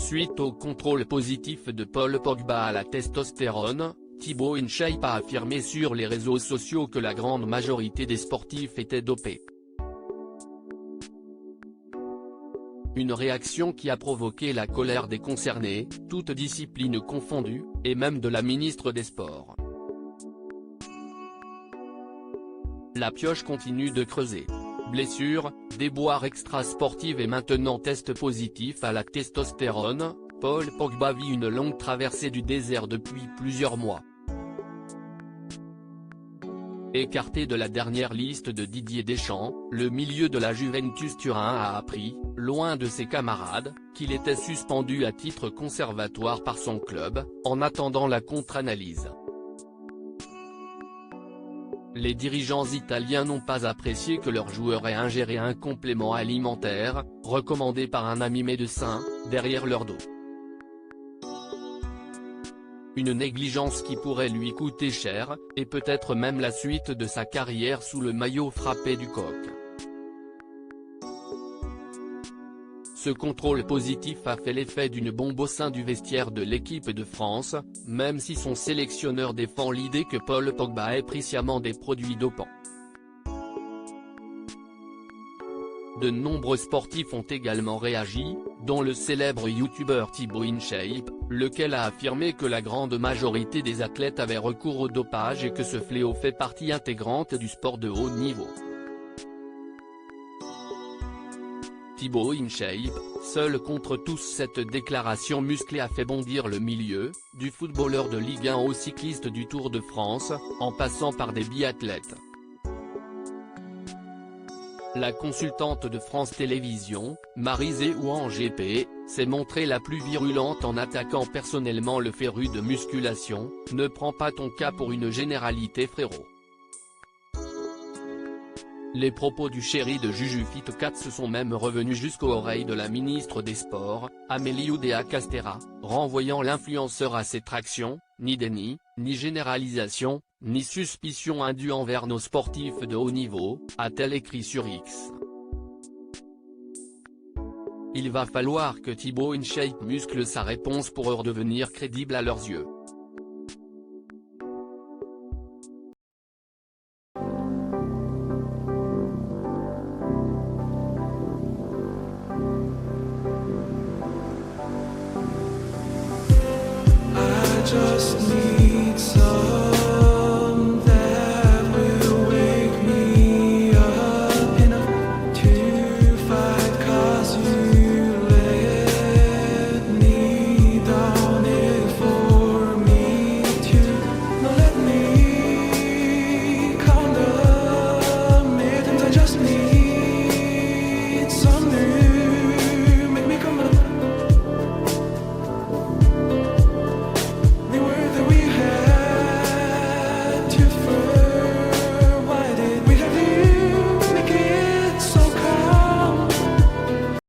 Suite au contrôle positif de Paul Pogba à la testostérone, Thibaut InShape a affirmé sur les réseaux sociaux que la grande majorité des sportifs étaient dopés. Une réaction qui a provoqué la colère des concernés, toutes disciplines confondues, et même de la ministre des Sports. La pioche continue de creuser. Blessures, déboires extrasportives et maintenant test positif à la testostérone, Paul Pogba vit une longue traversée du désert depuis plusieurs mois. Écarté de la dernière liste de Didier Deschamps, le milieu de la Juventus Turin a appris, loin de ses camarades, qu'il était suspendu à titre conservatoire par son club, en attendant la contre-analyse. Les dirigeants italiens n'ont pas apprécié que leur joueur ait ingéré un complément alimentaire, recommandé par un ami médecin, derrière leur dos. Une négligence qui pourrait lui coûter cher, et peut-être même la suite de sa carrière sous le maillot frappé du coq. Ce contrôle positif a fait l'effet d'une bombe au sein du vestiaire de l'équipe de France, même si son sélectionneur défend l'idée que Paul Pogba ait pris sciemment des produits dopants. De nombreux sportifs ont également réagi, dont le célèbre youtubeur Thibaut InShape, lequel a affirmé que la grande majorité des athlètes avaient recours au dopage et que ce fléau fait partie intégrante du sport de haut niveau. Thibaut InShape, seul contre tous. Cette déclaration musclée a fait bondir le milieu, du footballeur de Ligue 1 au cycliste du Tour de France, en passant par des biathlètes. La consultante de France Télévisions, Maryse Houan GP, s'est montrée la plus virulente en attaquant personnellement le féru de musculation. « Ne prends pas ton cas pour une généralité frérot ». Les propos du chéri de Juju Fit4 se sont même revenus jusqu'aux oreilles de la ministre des Sports, Amélie Oudéa-Castéra, renvoyant l'influenceur à ses tractions. Ni déni, ni généralisation, ni suspicion indue envers nos sportifs de haut niveau, a-t-elle écrit sur X. Il va falloir que Thibaut InShape muscle sa réponse pour redevenir crédible à leurs yeux. Just